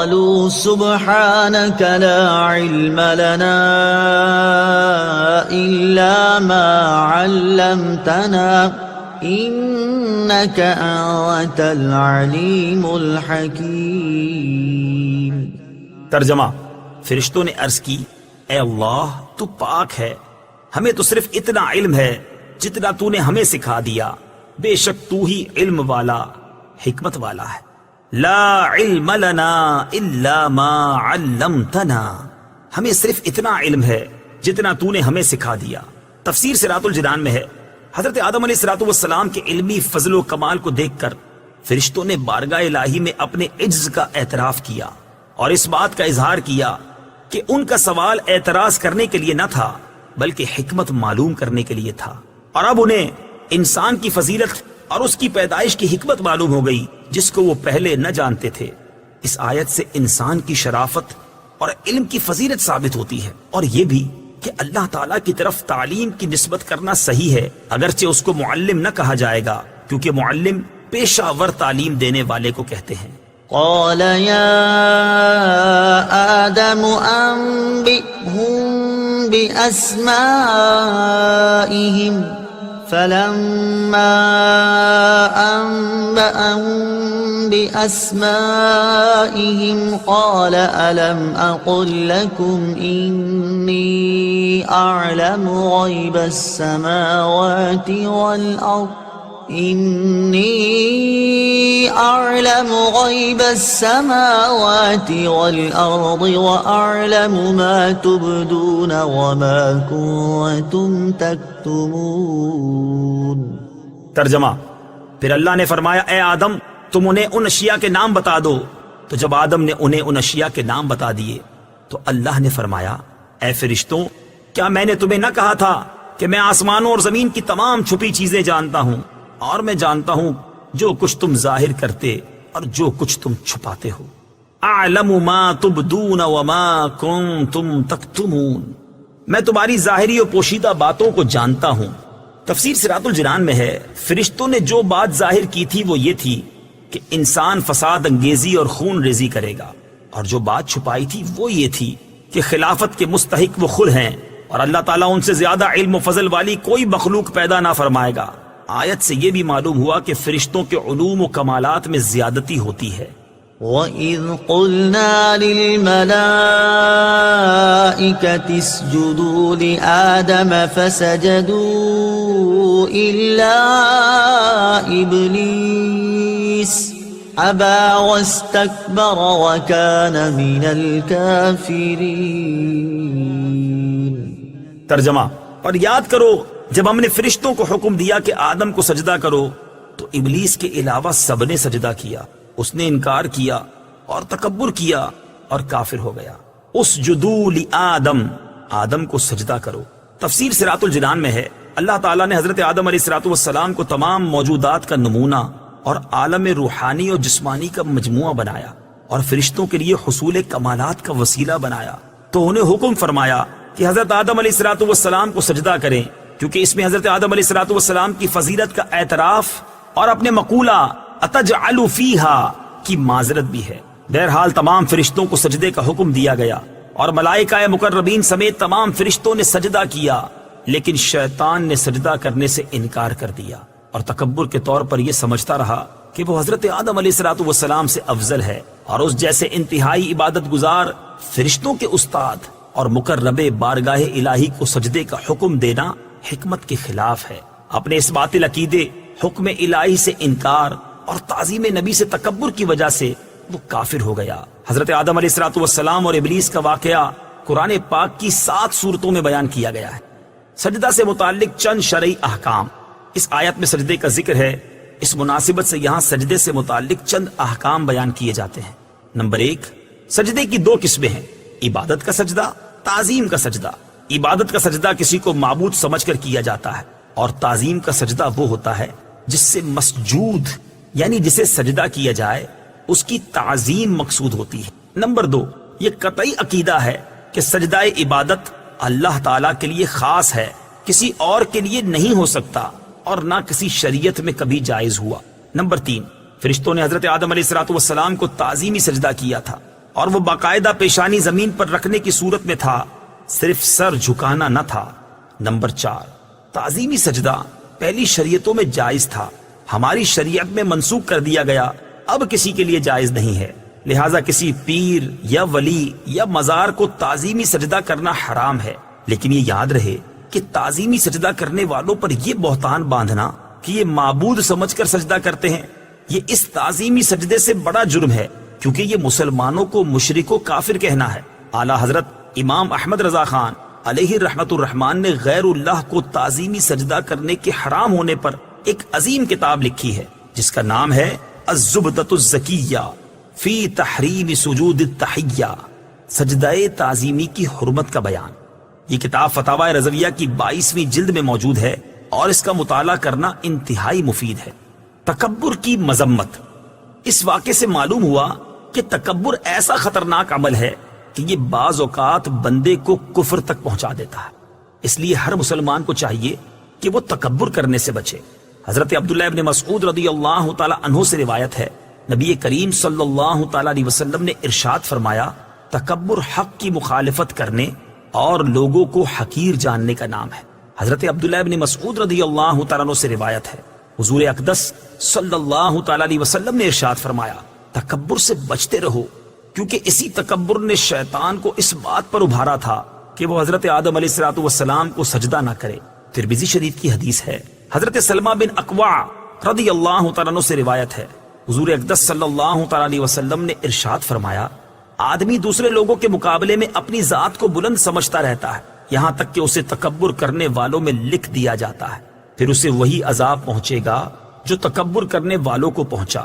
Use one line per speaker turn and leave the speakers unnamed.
قالوا سبحانك لا علم لنا إلا ما علمتنا إنك أنت العليم الحكيم۔
ترجمہ، فرشتوں نے عرض کی، اے اللہ تو پاک ہے، ہمیں تو صرف اتنا علم ہے جتنا تو نے ہمیں سکھا دیا، بے شک تو ہی علم والا حکمت والا ہے۔ لا علم لنا الا ما علمتنا، ہمیں صرف اتنا علم ہے جتنا تو نے ہمیں سکھا دیا۔ تفسیر صراط الجنان میں ہے، حضرت آدم علیہ السلام کے علمی فضل و کمال کو دیکھ کر فرشتوں نے بارگاہ الہی میں اپنے عجز کا اعتراف کیا اور اس بات کا اظہار کیا کہ ان کا سوال اعتراض کرنے کے لیے نہ تھا بلکہ حکمت معلوم کرنے کے لیے تھا، اور اب انہیں انسان کی فضیلت اور اس کی پیدائش کی حکمت معلوم ہو گئی جس کو وہ پہلے نہ جانتے تھے۔ اس آیت سے انسان کی شرافت اور علم کی فضیلت ثابت ہوتی ہے، اور یہ بھی کہ اللہ تعالیٰ کی طرف تعلیم کی نسبت کرنا صحیح ہے، اگرچہ اس کو معلم نہ کہا جائے گا کیونکہ معلم پیشہ ور تعلیم دینے والے کو کہتے ہیں۔
قال يا آدم أنبئهم بأسمائهم فلما أنبأهم بأسمائهم قال ألم أقل لكم إني أعلم غيب السماوات والأرض إني أعلم غيب السماوات والأرض وأعلم ما تبدون وما كنتم تكتمون۔
ترجمہ، پھر اللہ نے فرمایا، اے آدم تم انہیں ان اشیاء کے نام بتا دو۔ تو جب آدم نے انہیں ان اشیاء کے نام بتا دیے تو اللہ نے فرمایا، اے فرشتوں کیا میں نے تمہیں نہ کہا تھا کہ میں آسمانوں اور زمین کی تمام چھپی چیزیں جانتا ہوں، اور میں جانتا ہوں جو کچھ تم ظاہر کرتے اور جو کچھ تم چھپاتے ہو۔ اعلم ما تبدون وما کنتم تکتمون، میں تمہاری ظاہری و پوشیدہ باتوں کو جانتا ہوں۔ تفسیر صراط الجنان میں ہے، فرشتوں نے جو بات ظاہر کی تھی وہ یہ تھی کہ انسان فساد انگیزی اور خون ریزی کرے گا، اور جو بات چھپائی تھی وہ یہ تھی کہ خلافت کے مستحق وہ خود ہیں، اور اللہ تعالیٰ ان سے زیادہ علم و فضل والی کوئی مخلوق پیدا نہ فرمائے گا۔ آیت سے یہ بھی معلوم ہوا کہ فرشتوں کے علوم و کمالات میں زیادتی ہوتی ہے۔
وَإِذْ قُلْنَا لِلْمَلَائِكَةِ اسْجُدُوا لِآدَمَ فَسَجَدُوا إِلَّا إِبْلِيسَ أَبَى وَاسْتَكْبَرَ وَكَانَ مِنَ الْكَافِرِينَ۔
ترجمہ، اور یاد کرو جب ہم نے فرشتوں کو حکم دیا کہ آدم کو سجدہ کرو تو ابلیس کے علاوہ سب نے سجدہ کیا، اس نے انکار کیا اور تکبر کیا اور کافر ہو گیا۔ اسجدوا لآدم، آدم کو سجدہ کرو۔ تفسیر صراط الجنان میں ہے، اللہ تعالیٰ نے حضرت آدم علیہ السلام کو تمام موجودات کا نمونہ اور عالم روحانی اور جسمانی کا مجموعہ بنایا اور فرشتوں کے لیے حصول کمالات کا وسیلہ بنایا، تو انہیں حکم فرمایا کہ حضرت آدم علیہ السلام کو سجدہ کریں، کیونکہ اس میں حضرت آدم علیہ السلام کی فضیلت کا اعتراف اور اپنے مقولہ اتجعل فیہا کی معذرت بھی ہے۔ بہرحال تمام فرشتوں کو سجدے کا حکم دیا گیا اور ملائکہ مقربین سمیت تمام فرشتوں نے سجدہ کیا، لیکن شیطان نے سجدہ کرنے سے انکار کر دیا اور تکبر کے طور پر یہ سمجھتا رہا کہ وہ حضرت آدم علیہ السلام سے افضل ہے، اور اس جیسے انتہائی عبادت گزار فرشتوں کے استاد اور مقرب بارگاہ الہی کو سجدے کا حکم دینا حکمت کے خلاف ہے۔ اپنے اس باطل عقیدے، حکم الہی سے انکار اور تعظیم نبی سے تکبر کی وجہ سے وہ کافر ہو گیا۔ حضرت آدم علیہ السلام اور ابلیس کا واقعہ قرآن پاک کی 7 سورتوں میں بیان کیا گیا ہے۔ سجدہ سے متعلق چند شرعی احکام اس آیت میں سجدے کا ذکر ہے، اس مناسبت سے یہاں سجدے سے متعلق چند احکام بیان کیے جاتے ہیں۔ نمبر 1، سجدے کی 2 قسمیں ہیں، عبادت کا سجدہ، تعظیم کا سجدہ۔ عبادت کا سجدہ کسی کو معبود سمجھ کر کیا جاتا ہے، اور تعظیم کا سجدہ وہ ہوتا ہے جس سے مسجود یعنی جسے سجدہ کیا جائے اس کی تعظیم مقصود ہوتی ہے۔ نمبر 2، یہ قطعی عقیدہ ہے کہ سجدہ عبادت اللہ تعالیٰ کے لیے خاص ہے، کسی اور کے لیے نہیں ہو سکتا اور نہ کسی شریعت میں کبھی جائز ہوا۔ نمبر 3، فرشتوں نے حضرت آدم علیہ السلام کو تعظیمی سجدہ کیا تھا، اور وہ باقاعدہ پیشانی زمین پر رکھنے کی صورت میں تھا، صرف سر جھکانا نہ تھا۔ نمبر 4، تعظیمی سجدہ پہلی شریعتوں میں جائز تھا، ہماری شریعت میں منسوخ کر دیا گیا، اب کسی کے لیے جائز نہیں ہے، لہٰذا کسی پیر یا ولی یا مزار کو تعظیمی سجدہ کرنا حرام ہے۔ لیکن یہ یاد رہے کہ تعظیمی سجدہ کرنے والوں پر یہ بہتان باندھنا کہ یہ معبود سمجھ کر سجدہ کرتے ہیں، یہ اس تعظیمی سجدے سے بڑا جرم ہے، کیونکہ یہ مسلمانوں کو مشرک و کافر کہنا ہے۔ اعلیٰ حضرت امام احمد رضا خان علیہ رحمت الرحمان نے غیر اللہ کو تعظیمی سجدہ کرنے کے حرام ہونے پر ایک عظیم کتاب لکھی ہے جس کا نام ہے الزبدۃ الزکیہ فی تحریم سجود التحیہ، سجدہ تعظیمی کی حرمت کا بیان۔ یہ کتاب فتاوی رضویہ کی 22ویں جلد میں موجود ہے اور اس کا مطالعہ کرنا انتہائی مفید ہے۔ تکبر کی مذمت۔ اس واقعے سے معلوم ہوا کہ تکبر ایسا خطرناک عمل ہے کہ یہ بعض اوقات بندے کو کفر تک پہنچا دیتا ہے، اس لیے ہر مسلمان کو چاہیے کہ وہ تکبر کرنے سے بچے۔ حضرت عبداللہ ابن مسعود رضی اللہ تعالی عنہ سے روایت ہے، نبی کریم صلی اللہ تعالی علیہ وسلم نے ارشاد فرمایا، تکبر حق کی مخالفت کرنے اور لوگوں کو حقیر جاننے کا نام ہے۔ حضرت عبداللہ ابن مسعود رضی اللہ تعالیٰ عنہ سے روایت ہے، حضور اقدس صلی اللہ تعالیٰ علیہ وسلم نے ارشاد فرمایا، تکبر سے بچتے رہو، کیونکہ اسی تکبر نے شیطان کو اس بات پر ابھارا تھا کہ وہ حضرت آدم علیہ السلام کو سجدہ نہ کرے۔ ترمذی شریف کی حدیث ہے۔ حضرت سلمہ بن اکوع رضی اللہ تعالیٰ عنہ سے روایت ہے، حضور اقدس صلی اللہ تعالیٰ علیہ وسلم نے ارشاد فرمایا، آدمی دوسرے لوگوں کے مقابلے میں اپنی ذات کو بلند سمجھتا رہتا ہے، یہاں تک کہ اسے تکبر کرنے والوں میں لکھ دیا جاتا ہے، پھر اسے وہی عذاب پہنچے گا جو تکبر کرنے والوں کو پہنچا۔